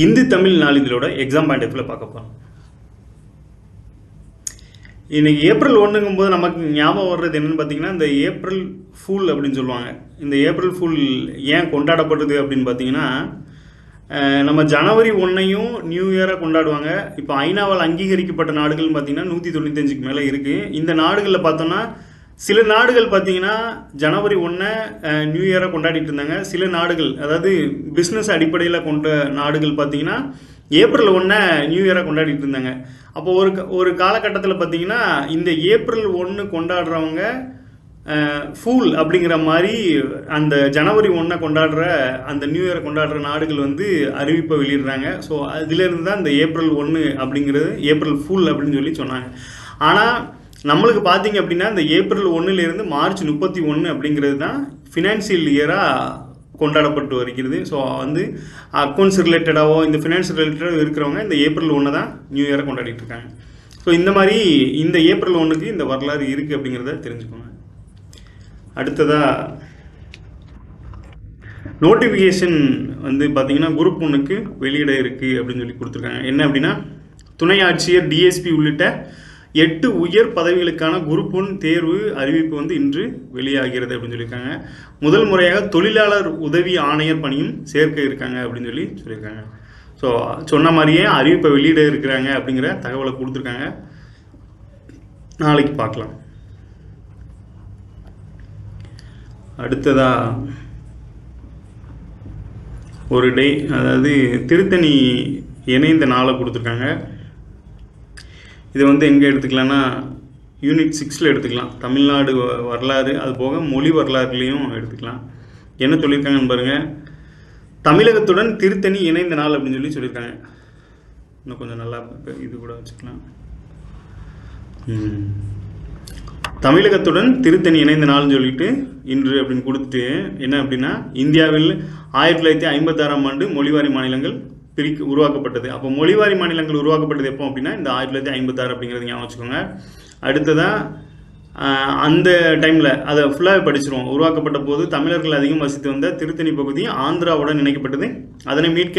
இந்து தமிழ் நாளிதழோட exam point of வியூவில் பார்க்க போகிறோம். இன்றைக்கி ஏப்ரல் 1ங்கும் போது நமக்கு ஞாபகம் வர்றது என்னென்னு பார்த்தீங்கன்னா, இந்த ஏப்ரல் ஃபூல் அப்படின்னு சொல்லுவாங்க. இந்த ஏப்ரல் ஃபூல் ஏன் கொண்டாடப்படுது அப்படின்னு பார்த்தீங்கன்னா, நம்ம ஜனவரி 1ஐயும் நியூ இயராக கொண்டாடுவாங்க. இப்போ ஐநாவால் அங்கீகரிக்கப்பட்ட நாடுகள்னு பார்த்தீங்கன்னா 195க்கு மேலே இருக்குது. இந்த நாடுகளில் பார்த்தோன்னா சில நாடுகள் பார்த்தீங்கன்னா ஜனவரி 1 நியூ இயராக கொண்டாடிட்டு இருந்தாங்க. சில நாடுகள், அதாவது பிஸ்னஸ் அடிப்படையில் கொண்ட நாடுகள் பார்த்தீங்கன்னா ஏப்ரல் 1 நியூ இயராக கொண்டாடிட்டு இருந்தாங்க. அப்போ ஒரு காலகட்டத்தில் பார்த்தீங்கன்னா இந்த ஏப்ரல் 1 கொண்டாடுறவங்க ஃபூல் அப்படிங்கிற மாதிரி அந்த ஜனவரி 1 கொண்டாடுற அந்த நியூ இயரை கொண்டாடுற நாடுகள் வந்து அறிவிப்பை வெளியிடுறாங்க. ஸோ அதிலேருந்து தான் இந்த ஏப்ரல் 1 அப்படிங்கிறது ஏப்ரல் ஃபூல் அப்படின்னு சொல்லி சொன்னாங்க. ஆனால் நம்மளுக்கு பார்த்தீங்க அப்படின்னா இந்த ஏப்ரல் 1லேருந்து மார்ச் 31 அப்படிங்கிறது தான் ஃபினான்சியல் இயராக கொண்டாடப்பட்டு வருகிறது. ஸோ வந்து அக்கௌண்ட்ஸ் ரிலேட்டடாகவோ இந்த ஃபினான்ஸ் ரிலேட்டடாக இருக்கிறவங்க இந்த ஏப்ரல் 1 தான் நியூ இயராக கொண்டாடிட்டு இருக்காங்க. ஸோ இந்த மாதிரி இந்த ஏப்ரல் 1க்கு இந்த வரலாறு இருக்குது அப்படிங்கிறத தெரிஞ்சுக்கோங்க. அடுத்ததாக நோட்டிஃபிகேஷன் வந்து பார்த்தீங்கன்னா குரூப் 1க்கு வெளியிட இருக்குது அப்படின்னு சொல்லி கொடுத்துருக்காங்க. என்ன அப்படின்னா, துணை ஆட்சியர், டிஎஸ்பி உள்ளிட்ட 8 உயர் பதவிகளுக்கான குரூப் 1 தேர்வு அறிவிப்பு வந்து இன்று வெளியாகிறது அப்படின்னு சொல்லியிருக்காங்க. முதல் முறையாக தொழிலாளர் உதவி ஆணையர் பணியும் சேர்க்க இருக்காங்க அப்படின்னு சொல்லியிருக்காங்க. ஸோ சொன்ன மாதிரியே அறிவிப்பை வெளியிட இருக்கிறாங்க அப்படிங்கிற தகவலை கொடுத்துருக்காங்க. நாளைக்கு பார்க்கலாம். அடுத்ததாக ஒரு டே, அதாவது திருத்தணி இணைந்த நாளை கொடுத்துருக்காங்க. இதை வந்து எங்கே எடுத்துக்கலாம்னா யூனிட் 6ல் எடுத்துக்கலாம். தமிழ்நாடு வரலாறு, அது போக மொழி வரலாறுலேயும் எடுத்துக்கலாம். என்ன சொல்லியிருக்காங்கன்னு பாருங்கள். தமிழகத்துடன் திருத்தணி இணைந்த நாள் அப்படின்னு சொல்லியிருக்காங்க. இன்னும் கொஞ்சம் நல்லா இது கூட வச்சுக்கலாம். தமிழகத்துடன் திருத்தணி இணைந்த நாள்னு சொல்லிட்டு இன்று அப்படின்னு கொடுத்துட்டு என்ன அப்படின்னா, இந்தியாவில் 1956ஆம் ஆண்டு மொழிவாரி மாநிலங்கள் உருவாக்கப்பட்டது. அப்போ மொழிவாரி மாநிலங்கள் உருவாக்கப்பட்டது எப்போ அப்படின்னா இந்த 1956 அப்படிங்கிறது ஞாபகம் வச்சுக்கோங்க. அடுத்ததாக அந்த டைமில் அதை ஃபுல்லாகவே படிச்சிருவோம். உருவாக்கப்பட்ட போது தமிழர்கள் அதிகம் வசித்து வந்த திருத்தணி பகுதி ஆந்திராவுடன் இணைக்கப்பட்டது. அதனை மீட்க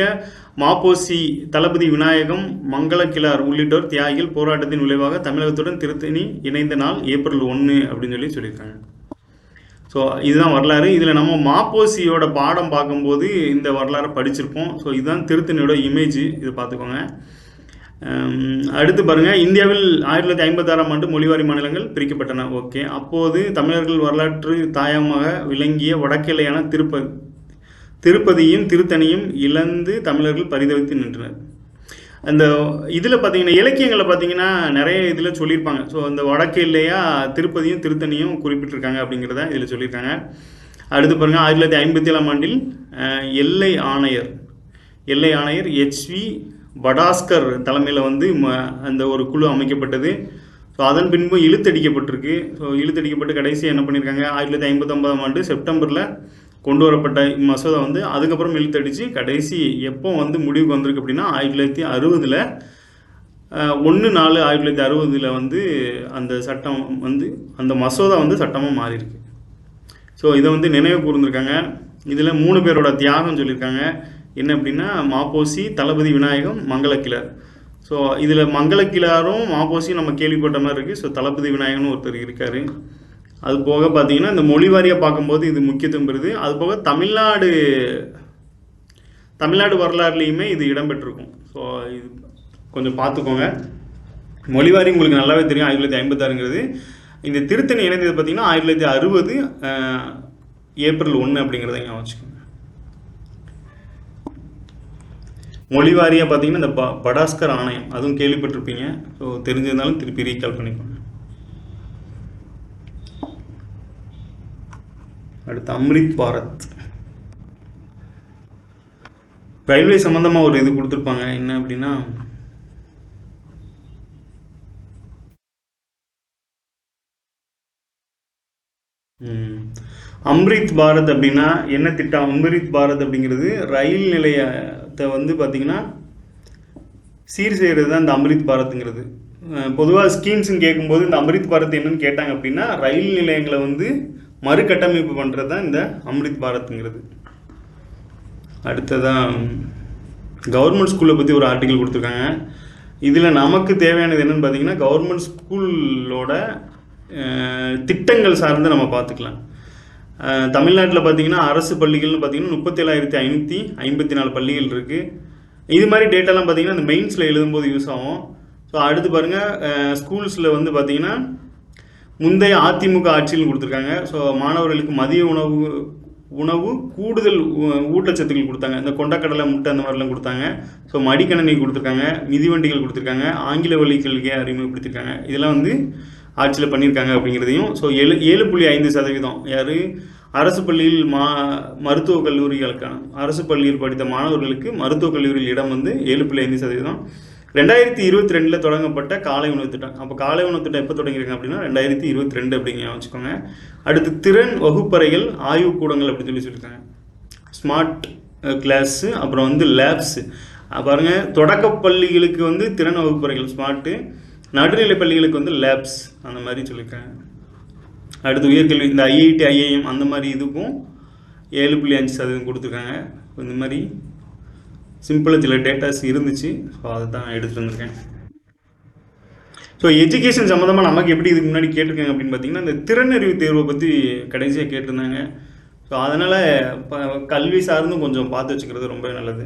மாப்போசி, தளபதி விநாயகம், மங்களக்கிழார் உள்ளிட்டோர் தியாகிகள் போராட்டத்தின் விளைவாக தமிழகத்துடன் திருத்தணி இணைந்த நாள் ஏப்ரல் 1 அப்படின்னு சொல்லியிருக்காங்க. ஸோ இதுதான் வரலாறு. இதில் நம்ம மாப்போசியோட பாடம் பார்க்கும்போது இந்த வரலாறை படிச்சிருப்போம். ஸோ இதுதான் திருத்தணியோட இமேஜ், இதை பார்த்துக்கோங்க. அடுத்து பாருங்கள், இந்தியாவில் 1956ஆம் ஆண்டு மொழிவாரி மாநிலங்கள் பிரிக்கப்பட்டன. ஓகே, அப்போது தமிழர்கள் வரலாற்று தாயமாக விளங்கிய வடக்கிளையான திருப்பதியும் திருத்தணியும் இழந்து தமிழர்கள் பரிதவித்து நின்றனர். அந்த இதில் பார்த்தீங்கன்னா இலக்கியங்களை பார்த்தீங்கன்னா நிறைய இதில் சொல்லியிருப்பாங்க. ஸோ அந்த வடக்கு இல்லையா திருப்பதியும் திருத்தணியும் குறிப்பிட்டிருக்காங்க அப்படிங்கிறத இதில் சொல்லியிருக்காங்க. அடுத்து பாருங்கள், 1957ஆம் ஆண்டில் எல்லை ஆணையர் HV படாஸ்கர் தலைமையில் வந்து அந்த ஒரு குழு அமைக்கப்பட்டது. ஸோ அதன் பின்பு இழுத்தடிக்கப்பட்டிருக்கு. ஸோ இழுத்தடிக்கப்பட்டு கடைசியாக என்ன பண்ணியிருக்காங்க, 1959ஆம் ஆண்டு செப்டம்பரில் கொண்டு வரப்பட்ட மசோதா வந்து அதுக்கப்புறம் இழுத்தடிச்சு கடைசி எப்போ வந்து முடிவுக்கு வந்திருக்கு அப்படின்னா 1960 1/4/1960 வந்து அந்த சட்டம் வந்து அந்த மசோதா வந்து சட்டமாக மாறியிருக்கு. ஸோ இதை வந்து நினைவு கூர்ந்திருக்காங்க. இதில் 3 பேரோட தியாகம் சொல்லியிருக்காங்க. என்ன அப்படின்னா, மாப்போசி, தளபதி விநாயகம், மங்களக்கிழார். ஸோ இதில் மங்களக்கிழாரும் மாப்போசியும் நம்ம கேள்விப்பட்ட மாதிரி இருக்குது. ஸோ தளபதி விநாயகம்னு ஒருத்தர் இருக்கார். அது போக பார்த்தீங்கன்னா இந்த மொழி வாரியாக பார்க்கும்போது இது முக்கியத்துவம் பெறுது. அது போக தமிழ்நாடு வரலாறுலேயுமே இது இடம்பெற்றிருக்கும். ஸோ இது கொஞ்சம் பார்த்துக்கோங்க. மொழிவாரி உங்களுக்கு நல்லாவே தெரியும் 1956ங்கிறது. இந்த திருத்தணி இணைந்தது பார்த்தீங்கன்னா 1960 ஏப்ரல் 1 அப்படிங்கிறத ஞாபகம் வச்சுக்கோங்க. மொழிவாரியாக பார்த்தீங்கன்னா இந்த படாஸ்கர் ஆணையம், அதுவும் கேள்விப்பட்டிருப்பீங்க. ஸோ தெரிஞ்சிருந்தாலும் திருப்பி ரீகால் பண்ணிக்கோங்க. அடுத்து அம்ரித் பாரத், ரயில்வே சம்மந்தமாக ஒரு இது கொடுத்துருப்பாங்க. என்ன அப்படின்னா, அம்ரித் பாரத் அப்படின்னா என்ன திட்டம்? அம்ரித் பாரத் அப்படிங்கிறது ரயில் நிலையத்தை வந்து பார்த்திங்கன்னா சீர் செய்கிறது தான் இந்த அம்ரித் பாரத்துங்கிறது. பொதுவாக ஸ்கீம்ஸ்ன்னு கேட்கும்போது இந்த அம்ரித் பாரத் என்னன்னு கேட்டாங்க அப்படின்னா, ரயில் நிலையங்களை வந்து மறுகட்டமைப்பு பண்ணுறது தான் இந்த அம்ரித் பாரத்துங்கிறது. அடுத்ததான் கவர்மெண்ட் ஸ்கூலை பற்றி ஒரு ஆர்டிக்கல் கொடுத்துருக்காங்க. இதில் நமக்கு தேவையானது என்னென்னு பார்த்தீங்கன்னா, கவர்மெண்ட் ஸ்கூலோட திட்டங்கள் சார்ந்து நம்ம பார்த்துக்கலாம். தமிழ்நாட்டில் பார்த்தீங்கன்னா அரசு பள்ளிகள்னு பார்த்தீங்கன்னா 37,554 பள்ளிகள் இருக்குது. இது மாதிரி டேட்டாலாம் பார்த்தீங்கன்னா இந்த மெயின்ஸில் எழுதும்போது யூஸ் ஆகும். ஸோ அடுத்து பாருங்கள், ஸ்கூல்ஸில் வந்து பார்த்தீங்கன்னா முந்தைய அதிமுக ஆட்சியில் கொடுத்துருக்காங்க. ஸோ மாணவர்களுக்கு மதிய உணவு கூடுதல் ஊட்டச்சத்துக்கள் கொடுத்தாங்க. இந்த கொண்டக்கடலை, முட்டை அந்த மாதிரிலாம் கொடுத்தாங்க. ஸோ மடிக்கணினி கொடுத்துருக்காங்க, மிதிவண்டிகள் கொடுத்துருக்காங்க, ஆங்கில வழி கல்வியை அறிமுகப்படுத்திருக்காங்க. இதெல்லாம் வந்து ஆட்சியில் பண்ணியிருக்காங்க அப்படிங்கிறதையும். ஸோ 7.5% யார் அரசு பள்ளியில் மருத்துவக் கல்லூரிகளுக்கான அரசு பள்ளியில் படித்த மாணவர்களுக்கு மருத்துவக் கல்லூரியில் இடம் வந்து 7.5%. 2022 தொடங்கப்பட்ட காலை உணவு திட்டம். அப்போ காலை உணவு திட்டம் எப்போ தொடங்கியிருக்காங்க அப்படின்னா 2022 அப்படிங்க வச்சுக்கோங்க. அடுத்து திறன் வகுப்பறைகள், ஆய்வுக்கூடங்கள் அப்படின்னு சொல்லியிருக்காங்க. ஸ்மார்ட் கிளாஸு, அப்புறம் வந்து லேப்ஸு. பாருங்கள், தொடக்க பள்ளிகளுக்கு வந்து திறன் வகுப்பறைகள் ஸ்மார்ட்டு, நடுநிலை பள்ளிகளுக்கு வந்து லேப்ஸ் அந்த மாதிரி சொல்லியிருக்காங்க. அடுத்து உயர்கல்வி, இந்த ஐஐடி, ஐஐஎம் அந்த மாதிரி இதுக்கும் 7.5% கொடுத்துருக்காங்க. இந்த மாதிரி சிம்பிளாக சில டேட்டாஸ் இருந்துச்சு. ஸோ அதை தான் எடுத்துகிட்டு வந்திருக்கேன். ஸோ எஜுகேஷன் சம்மந்தமாக நமக்கு எப்படி இதுக்கு முன்னாடி கேட்டிருக்காங்க அப்படின்னு பார்த்தீங்கன்னா, இந்த திறனறிவு தேர்வை பற்றி கடைசியாக கேட்டிருந்தாங்க. ஸோ அதனால் கல்வி சார்ந்தும் கொஞ்சம் பார்த்து வச்சுக்கிறது ரொம்ப நல்லது.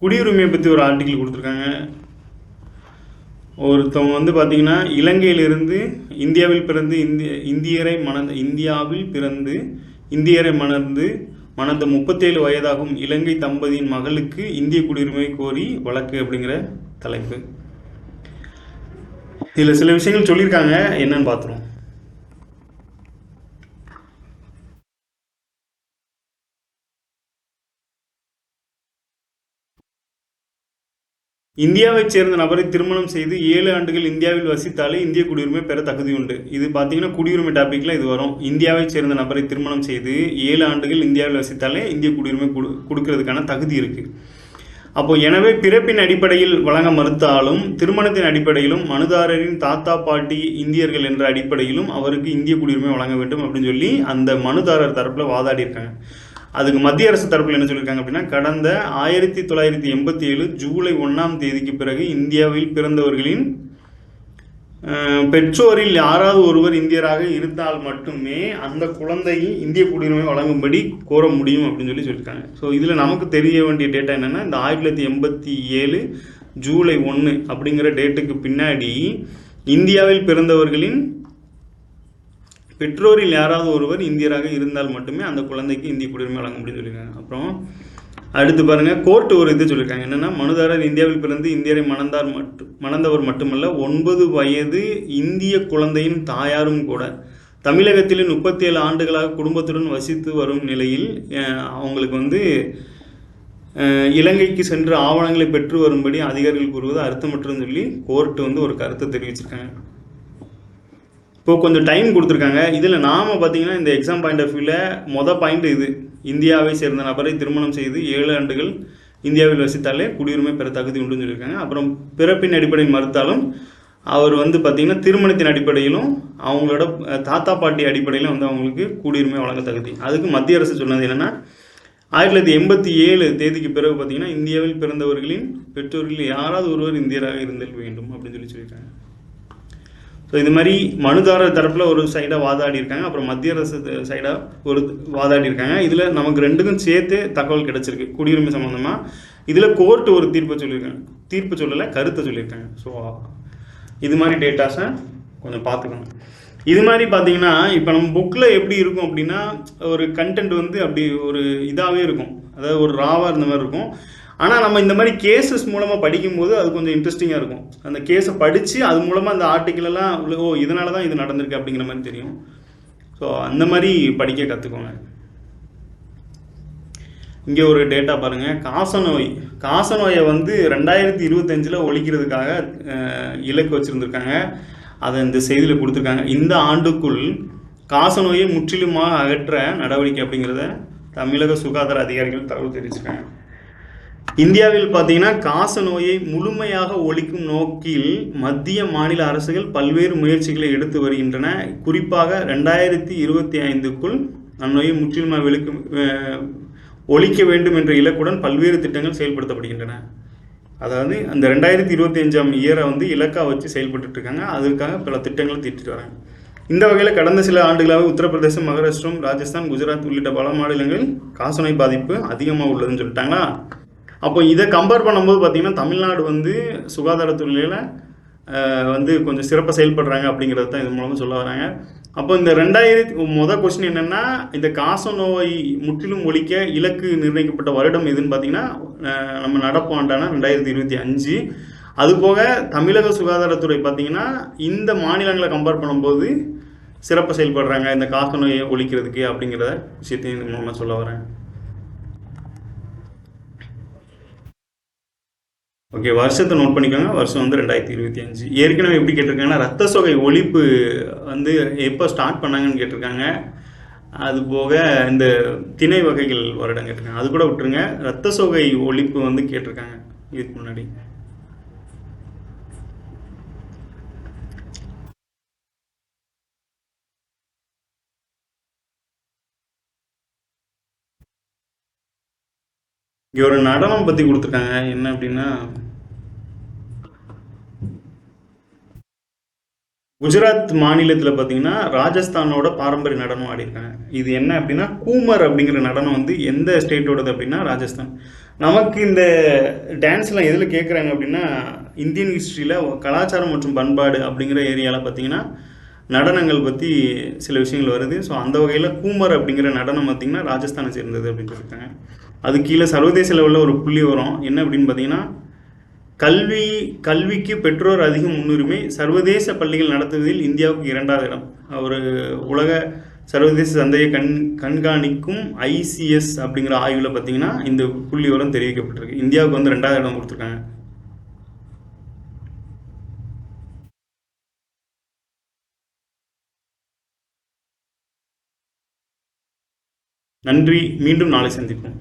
குடியுரிமையை பற்றி ஒரு ஆர்டிக்கிள் கொடுத்துருக்காங்க. ஒருத்தவங்க வந்து பார்த்திங்கன்னா, இலங்கையிலிருந்து இந்தியாவில் பிறந்து இந்தியரை மணந்த 37 வயதாகும் இலங்கை தம்பதியின் மகளுக்கு இந்திய குடியுரிமை கோரி வழக்கு அப்படிங்கிற தலைப்பு. இதில் சில விஷயங்கள் சொல்லியிருக்காங்க, என்னன்னு பார்த்துருவோம். இந்தியாவைச் சேர்ந்த நபரை திருமணம் செய்து 7 ஆண்டுகள் இந்தியாவில் வசித்தாலே இந்திய குடியுரிமை பெற தகுதி உண்டு. இது பார்த்தீங்கன்னா குடியுரிமை டாப்பிக்கில் இது வரும். இந்தியாவைச் சேர்ந்த நபரை திருமணம் செய்து 7 ஆண்டுகள் இந்தியாவில் வசித்தாலே இந்திய குடியுரிமை கொடுக்கறதுக்கான தகுதி இருக்குது. அப்போது எனவே பிறப்பின் அடிப்படையில் வழங்க மறுத்தாலும் திருமணத்தின் அடிப்படையிலும் மனுதாரரின் தாத்தா பாட்டி இந்தியர்கள் என்ற அடிப்படையிலும் அவருக்கு இந்திய குடியுரிமை வழங்க வேண்டும் அப்படின்னு சொல்லி அந்த மனுதாரர் தரப்பில் வாதாடி இருக்காங்க. அதுக்கு மத்திய அரசு தரப்பில் என்ன சொல்லியிருக்காங்க அப்படின்னா, கடந்த 1987 ஜூலை 1ஆம் தேதிக்கு பிறகு இந்தியாவில் பிறந்தவர்களின் பெற்றோரில் யாராவது ஒருவர் இந்தியராக இருந்தால் மட்டுமே அந்த குழந்தையை இந்திய குடியுரிமை வழங்கும்படி கோர முடியும் அப்படின்னு சொல்லியிருக்காங்க. ஸோ இதில் நமக்கு தெரிய வேண்டிய டேட்டா என்னென்னா, இந்த 1987 ஜூலை 1 அப்படிங்கிற டேட்டுக்கு பின்னாடி இந்தியாவில் பிறந்தவர்களின் பெற்றோரில் யாராவது ஒருவர் இந்தியராக இருந்தால் மட்டுமே அந்த குழந்தைக்கு இந்திய குடியுரிமை வழங்க முடியும்னு சொல்லியிருக்காங்க. அப்புறம் அடுத்து பாருங்கள், கோர்ட்டு ஒரு இது சொல்லியிருக்காங்க. என்னென்னா, மனுதாரர் இந்தியாவில் பிறந்து இந்தியரை மணந்தவர் மட்டுமல்ல 9 வயது இந்திய குழந்தையின் தாயாரும் கூட தமிழகத்தில் 37 ஆண்டுகளாக குடும்பத்துடன் வசித்து வரும் நிலையில் அவங்களுக்கு வந்து இலங்கைக்கு சென்று ஆவணங்களை பெற்று வரும்படி அதிகாரிகள் கூறுவது அர்த்தமற்றுன்னு சொல்லி கோர்ட்டு வந்து ஒரு கருத்தை தெரிவிச்சிருக்காங்க. இப்போது கொஞ்சம் டைம் கொடுத்துருக்காங்க. இதில் நாம் பார்த்திங்கன்னா இந்த எக்ஸாம் பாயிண்ட் ஆஃப் வியூவில் பாயிண்ட் இது, இந்தியாவை சேர்ந்த நபரை திருமணம் செய்து 7 ஆண்டுகள் இந்தியாவில் வசித்தாலே குடியுரிமை பெற தகுதி உண்டுன்னு சொல்லியிருக்காங்க. அப்புறம் பிறப்பின் அடிப்படையில் மறுத்தாலும் அவர் வந்து பார்த்திங்கன்னா திருமணத்தின் அடிப்படையிலும் அவங்களோட தாத்தா பாட்டி அடிப்படையிலும் வந்து அவங்களுக்கு குடியுரிமை வழங்க தகுதி. அதுக்கு மத்திய அரசு சொன்னது என்னென்னா, 1987 தேதிக்கு பிறகு பார்த்திங்கன்னா இந்தியாவில் பிறந்தவர்களின் பெற்றோர்களில் யாராவது ஒருவர் இந்தியராக இருந்தல் வேண்டும் அப்படின்னு சொல்லியிருக்காங்க. ஸோ இது மாதிரி மனுதாரர் தரப்பில் ஒரு சைடாக வாதாடி இருக்காங்க, அப்புறம் மத்திய அரசு சைடாக ஒரு வாதாடி இருக்காங்க. இதில் நமக்கு ரெண்டுக்கும் சேர்த்து தகவல் கிடச்சிருக்கு குடியுரிமை சம்மந்தமாக. இதில் கோர்ட்டு ஒரு தீர்ப்பு சொல்லலை, கருத்தை சொல்லியிருக்காங்க. ஸோ இது மாதிரி டேட்டாஸை கொஞ்சம் பார்த்துக்கணும். இது மாதிரி பார்த்தீங்கன்னா இப்போ நம்ம புக்கில் எப்படி இருக்கும் அப்படின்னா, ஒரு கண்டென்ட் வந்து அப்படி ஒரு இதாகவே இருக்கும், அதாவது ஒரு ராவாக இருந்த மாதிரி இருக்கும். ஆனால் நம்ம இந்த மாதிரி கேசஸ் மூலமாக படிக்கும்போது அது கொஞ்சம் இன்ட்ரெஸ்டிங்காக இருக்கும். அந்த கேஸை படித்து அது மூலமாக அந்த ஆர்டிக்கிளெல்லாம் இதனால தான் இது நடந்திருக்கு அப்படிங்கிற மாதிரி தெரியும். ஸோ அந்த மாதிரி படிக்க கற்றுக்கோங்க. இங்கே ஒரு டேட்டா பாருங்கள், காசநோயை வந்து 2025 ஒழிக்கிறதுக்காக இலக்கு வச்சுருந்துருக்காங்க. அதை இந்த செய்தியில் கொடுத்துருக்காங்க. இந்த ஆண்டுக்குள் காசநோயை முற்றிலுமாக அகற்ற நடவடிக்கை அப்படிங்கிறத தமிழக சுகாதார அதிகாரிகள் தகவல் தெரிவிச்சிருக்காங்க. இந்தியாவில் பார்த்தீங்கன்னா காசநோயை முழுமையாக ஒழிக்கும் நோக்கில் மத்திய மாநில அரசுகள் பல்வேறு முயற்சிகளை எடுத்து வருகின்றன. குறிப்பாக 2025க்குள் அந்நோயை முற்றிலுமாக ஒழிக்க வேண்டும் என்ற இலக்குடன் பல்வேறு திட்டங்கள் செயல்படுத்தப்படுகின்றன. அதாவது அந்த 2025 இயரை வந்து இலக்காக வச்சு செயல்பட்டு இருக்காங்க. அதுக்காக பல திட்டங்களை தீட்டிட்டு வராங்க. இந்த வகையில் கடந்த சில ஆண்டுகளாக உத்தரப்பிரதேசம், மகாராஷ்டிரம், ராஜஸ்தான், குஜராத் உள்ளிட்ட பல மாநிலங்கள் காசநோய் பாதிப்பு அதிகமாக உள்ளதுன்னு சொல்லிட்டாங்களா. அப்போ இதை கம்பேர் பண்ணும்போது பார்த்திங்கன்னா தமிழ்நாடு வந்து சுகாதாரத்துறையில் வந்து கொஞ்சம் சிறப்பாக செயல்படுறாங்க அப்படிங்கிறது தான் இது மூலமாக சொல்ல வராங்க. அப்போ இந்த முதல் கொஸ்டின் என்னென்னா, இந்த காசநோய் முற்றிலும் ஒழிக்க இலக்கு நிர்ணயிக்கப்பட்ட வருடம் எதுன்னு பார்த்தீங்கன்னா நம்ம நடப்பு ஆண்டான 2025. அதுபோக தமிழக சுகாதாரத்துறை பார்த்திங்கன்னா இந்த மாநிலங்களை கம்பேர் பண்ணும்போது சிறப்பாக செயல்படுறாங்க இந்த காசநோயை ஒழிக்கிறதுக்கு அப்படிங்கிற விஷயத்தையும் இது மூலமாக சொல்ல வரேன். ஓகே, வருஷத்தை நோட் பண்ணிக்கோங்க. வருஷம் வந்து 2025. ஏற்கனவே எப்படி கேட்டிருக்காங்கன்னா ரத்த சோகை ஒழிப்பு வந்து எப்போ ஸ்டார்ட் பண்ணாங்கன்னு கேட்டிருக்காங்க. அது போக இந்த திணை வகைகள் வருடம் கேட்டிருக்காங்க. அது கூட விட்டுருங்க. ரத்த சோகை ஒழிப்பு வந்து கேட்டிருக்காங்க இதுக்கு முன்னாடி. இங்கே ஒரு நடனம் பற்றி கொடுத்துருக்காங்க. என்ன அப்படின்னா, குஜராத் மாநிலத்தில் பார்த்தீங்கன்னா ராஜஸ்தானோட பாரம்பரிய நடனம் ஆடிருக்காங்க. இது என்ன அப்படின்னா கூமர் அப்படிங்கிற நடனம் வந்து எந்த ஸ்டேட்டோடது அப்படின்னா ராஜஸ்தான். நமக்கு இந்த டான்ஸ்லாம் எதில் கேட்குறாங்க அப்படின்னா இந்தியன் ஹிஸ்ட்ரியில் கலாச்சாரம் மற்றும் பண்பாடு அப்படிங்கிற ஏரியாவில் பார்த்தீங்கன்னா நடனங்கள் பற்றி சில விஷயங்கள் வருது. ஸோ அந்த வகையில் கூமர் அப்படிங்கிற நடனம் பார்த்திங்கன்னா ராஜஸ்தானை சேர்ந்தது அப்படின்னு சொல்லியிருக்காங்க. அது கீழே சர்வதேச லெவலில் ஒரு புள்ளி வரும். என்ன அப்படின்னு பார்த்தீங்கன்னா கல்விக்கு பெற்றோர் அதிக முன்னுரிமை, சர்வதேச பள்ளிகள் நடத்துவதில் இந்தியாவுக்கு 2வது இடம். ஒரு உலக சர்வதேச சந்தையை கண்காணிக்கும் ICS அப்படிங்கிற ஆய்வில் பார்த்தீங்கன்னா இந்த புள்ளி வரம் தெரிவிக்கப்பட்டிருக்கு. இந்தியாவுக்கு வந்து 2வது இடம் கொடுத்துருக்காங்க. நன்றி. மீண்டும் நாளை சந்திப்போம்.